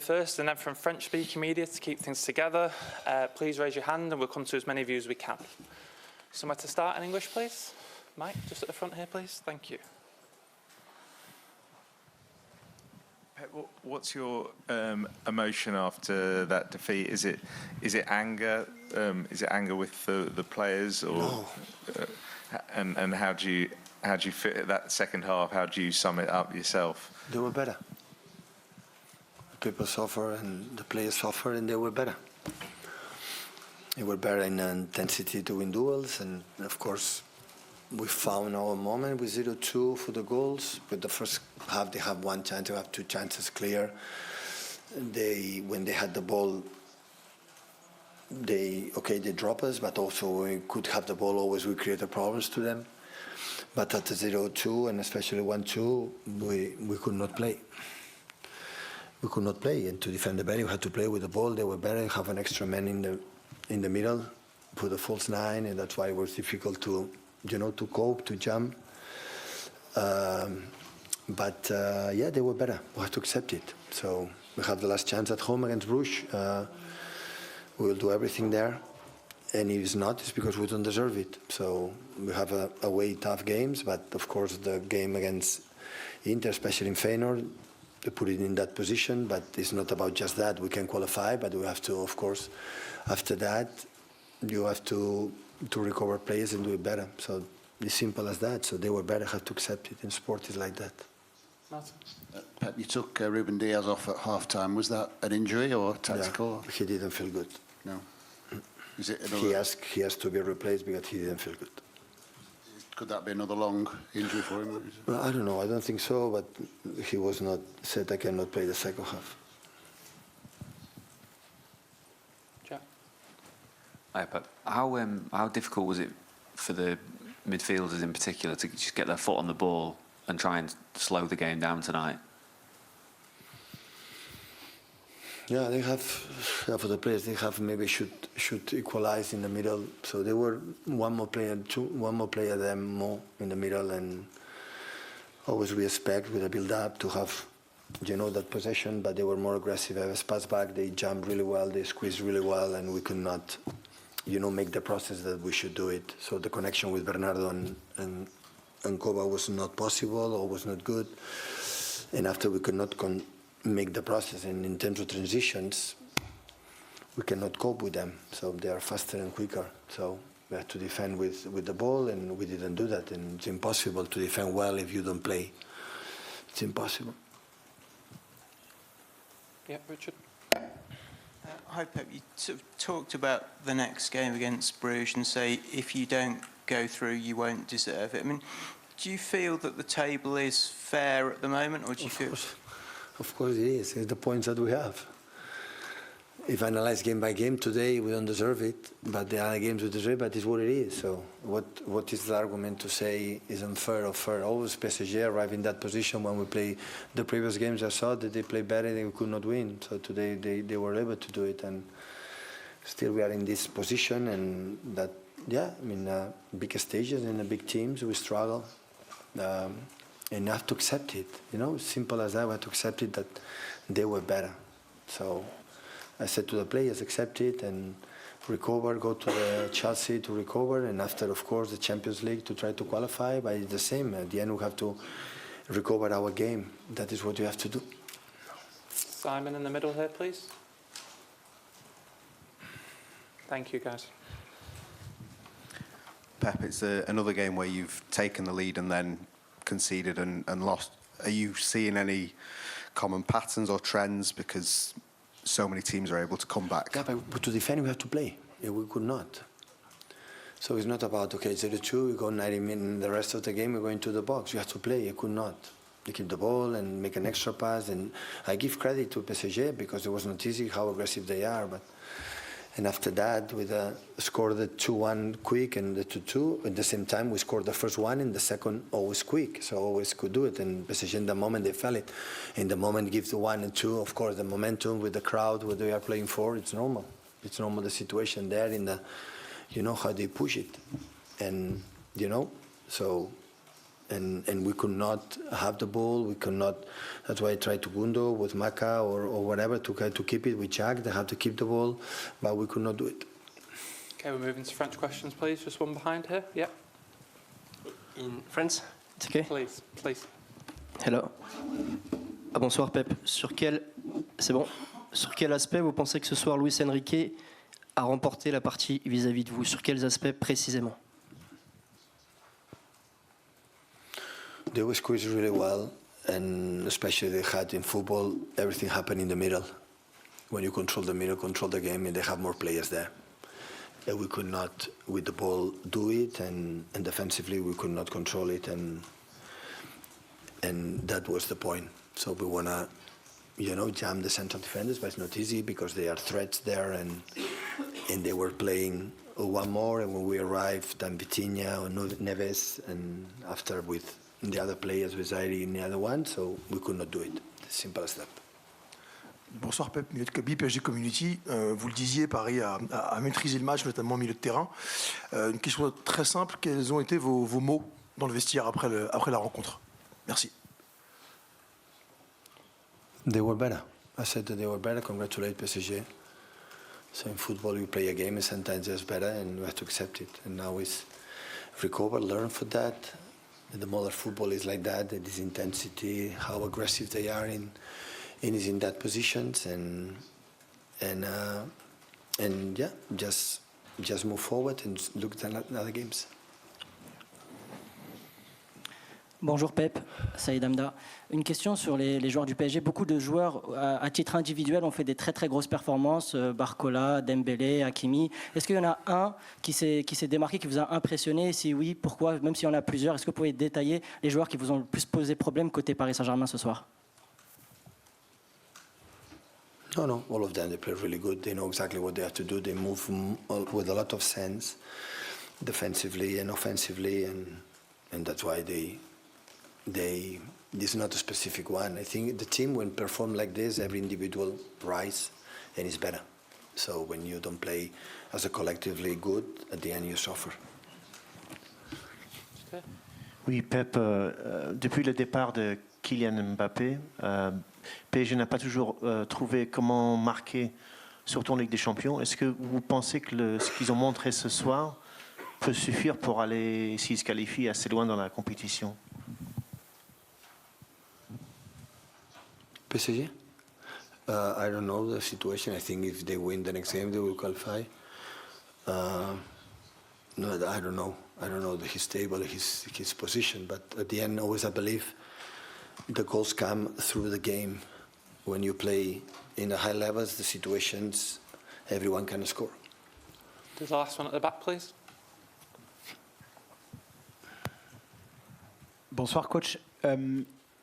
First, and then from French-speaking media to keep things together. Please raise your hand and we'll come to as many of you as we can. Somewhere to start in English, please. Mike, just at the front here, please. Thank you. What's your emotion after that defeat? Is it anger? Is it anger with the players, or no. And how do you fit that second half? How do you sum it up yourself? They were better. People suffer and the players suffer, and they were better. They were better in intensity to win duels, and of course we found our moment with 0-2 for the goals. But the first half they have one chance, they have two chances clear. When they had the ball, they drop us, but also when we could have the ball, always we created problems to them. But at the 0-2 and especially 1-2, we could not play. We could not play, and to defend the better, we had to play with the ball. They were better, have an extra man in the middle, put a false nine, and that's why it was difficult to cope, to jump. But they were better. We had to accept it. So we have the last chance at home against Bruges. We will do everything there, and if it's not, it's because we don't deserve it. So we have away tough games, but of course the game against Inter, especially in Feyenoord, to put it in that position, but it's not about just that. We can qualify, but we have to, of course, after that, you have to recover players and do it better. So it's simple as that. So they were better, have to accept it. In sport, it's like that. Martin? Pep, you took Ruben Diaz off at half-time. Was that an injury or tactical? Yeah, he didn't feel good. No. Is it another... He has to be replaced because he didn't feel good. Could that be another long injury for him? Well, I don't know. I don't think so, but he was not said I cannot play the second half. Jack? Hi, Pep. How difficult was it for the midfielders in particular to just get their foot on the ball and try and slow the game down tonight? Yeah, they have for the players. They have maybe should equalize in the middle. So they were one more player than more in the middle, and always we expect with a build-up to have, that possession. But they were more aggressive. As pass back, they jumped really well, they squeezed really well, and we could not, make the process that we should do it. So the connection with Bernardo and Koba was not possible or was not good, and after we could not make the process, and in terms of transitions, we cannot cope with them. So they are faster and quicker. So we have to defend with the ball, and we didn't do that. And it's impossible to defend well if you don't play. It's impossible. Yeah, Richard? Hi, Pep. You sort of talked about the next game against Bruges and say if you don't go through, you won't deserve it. I mean, do you feel that the table is fair at the moment, or do you feel... Of course it is. It's the points that we have. If I analyze game by game, today we don't deserve it, but the other games we deserve it, but it's what it is. So what is the argument to say is unfair or fair? Always PSG arrive in that position when we play the previous games. I saw that they played better, they could not win. So today they were able to do it, and still we are in this position, and that, big stages and the big teams, we struggle. And I have to accept it, simple as that. We have to accept it that they were better. So I said to the players, accept it and recover, go to the Chelsea to recover, and after, of course, the Champions League to try to qualify. But it's the same. At the end, we have to recover our game. That is what you have to do. Simon in the middle here, please. Thank you, guys. Pep, it's another game where you've taken the lead and then conceded and lost. Are you seeing any common patterns or trends because so many teams are able to come back? Yeah, but to defend we have to play. Yeah, we could not. So it's not about, 0-2, we go 90 minutes, the rest of the game we go into the box. You have to play, you could not. You keep the ball and make an extra pass, and I give credit to PSG because it was not easy how aggressive they are, and after that, we scored the 2-1 quick and the 2-2. At the same time, we scored the first one and the second always quick. So always could do it. And PSG, in the moment, they felt it. In the moment, give the 1 and 2. Of course, the momentum with the crowd, what they are playing for, it's normal. It's normal, the situation there how they push it. And, so and we could not have the ball. We could not. That's why I tried to Gundo with Maka or whatever to try to keep it with Jack. They have to keep the ball, but we could not do it. Okay, we're moving to French questions, please. Just one behind here. Yeah, In France, it's okay. please, please. Hello. Ah, bonsoir Pep. C'est bon. Sur quel aspect vous pensez que ce soir Luis Enrique a remporté la partie vis-à-vis de vous? Sur quels aspects précisément? They were squeezed really well, and especially they had in football, everything happened in the middle. When you control the middle, control the game, and they have more players there. And we could not, with the ball, do it, and defensively we could not control it, and that was the point. So we want to, jam the central defenders, but it's not easy because there are threats there, and they were playing one more, and when we arrived, then Vitinha or Neves, and after with the other players residing in the other one, so we could not do it. Simple as that. Bonsoir Pep, milieu de Kaby, PSG Community. Vous le disiez, Paris a maîtrisé le match, notamment au milieu de terrain. Une question très simple, quels ont été vos mots dans le vestiaire après la rencontre? Merci. They were better. I said that they were better. Congratulate PSG. So in football, you play a game, and sometimes it's better, and we have to accept it. And now it's recover, learn from that. And the modern football is like that. This intensity, how aggressive they are in that positions, and yeah, just move forward and look at other games. Bonjour Pep, Saïd Hamda. Une question sur les joueurs du PSG. Beaucoup de joueurs à titre individuel ont fait des très très grosses performances. Barcola, Dembélé, Hakimi. Est-ce qu'il y en a un qui s'est démarqué, qui vous a impressionné? Si oui, pourquoi? Même s'il y en a plusieurs, est-ce que vous pouvez détailler les joueurs qui vous ont le plus posé problème côté Paris Saint-Germain ce soir? No, all of them, they play really good. They know exactly what they have to do. They move with a lot of sense, defensively and offensively, and that's why this is not a specific one. I think the team, when perform like this, every individual rise and is better. So when you don't play as a collectively good, at the end you suffer. Oui, Pep, depuis le départ de Kylian Mbappé, PSG n'a pas toujours trouvé comment marquer, surtout en Ligue des Champions. Est-ce que vous pensez que ce qu'ils ont montré ce soir peut suffire pour aller, s'ils se qualifient, assez loin dans la compétition? PSG? I don't know the situation. I think if they win the next game, they will qualify. No, I don't know. I don't know his table, his position. But at the end, always I believe the goals come through the game. When you play in the high levels, the situations, everyone can score. There's the last one at the back, please. Bonsoir coach.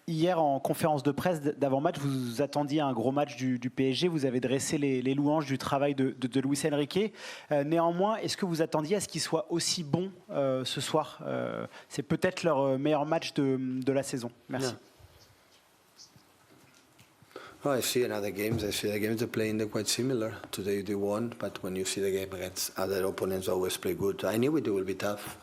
Hier, en conférence de presse d'avant-match, vous attendiez un gros match du PSG. Vous avez dressé les louanges du travail de Luis Enrique. Néanmoins, est-ce que vous attendiez à ce qu'il soit aussi bon ce soir? C'est peut-être leur meilleur match de la saison. Merci. Yeah. Oh, I see in other games. I see the games they're playing, they're quite similar. Today they won, but when you see the game against other opponents, always play good. I knew it will be tough.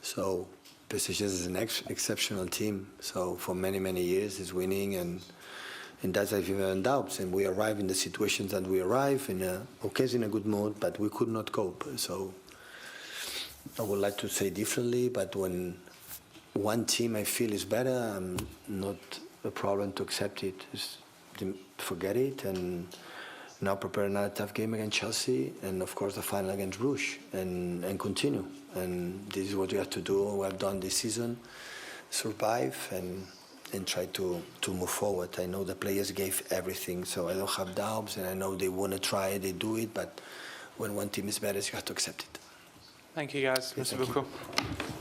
So PSG is an exceptional team. So for many, many years, it's winning, and that's I've even doubts. And we arrive in the situations that we arrive in in a good mood, but we could not cope. So I would like to say differently, but when one team I feel is better, I'm not a problem to accept it. Forget it, and now prepare another tough game against Chelsea, and of course the final against Bruges, and continue. And this is what we have to do. We have done this season, survive, and try to move forward. I know the players gave everything, so I don't have doubts, and I know they want to try, they do it, but when one team is better, you have to accept it. Thank you, guys. Okay, Merci thank you. beaucoup.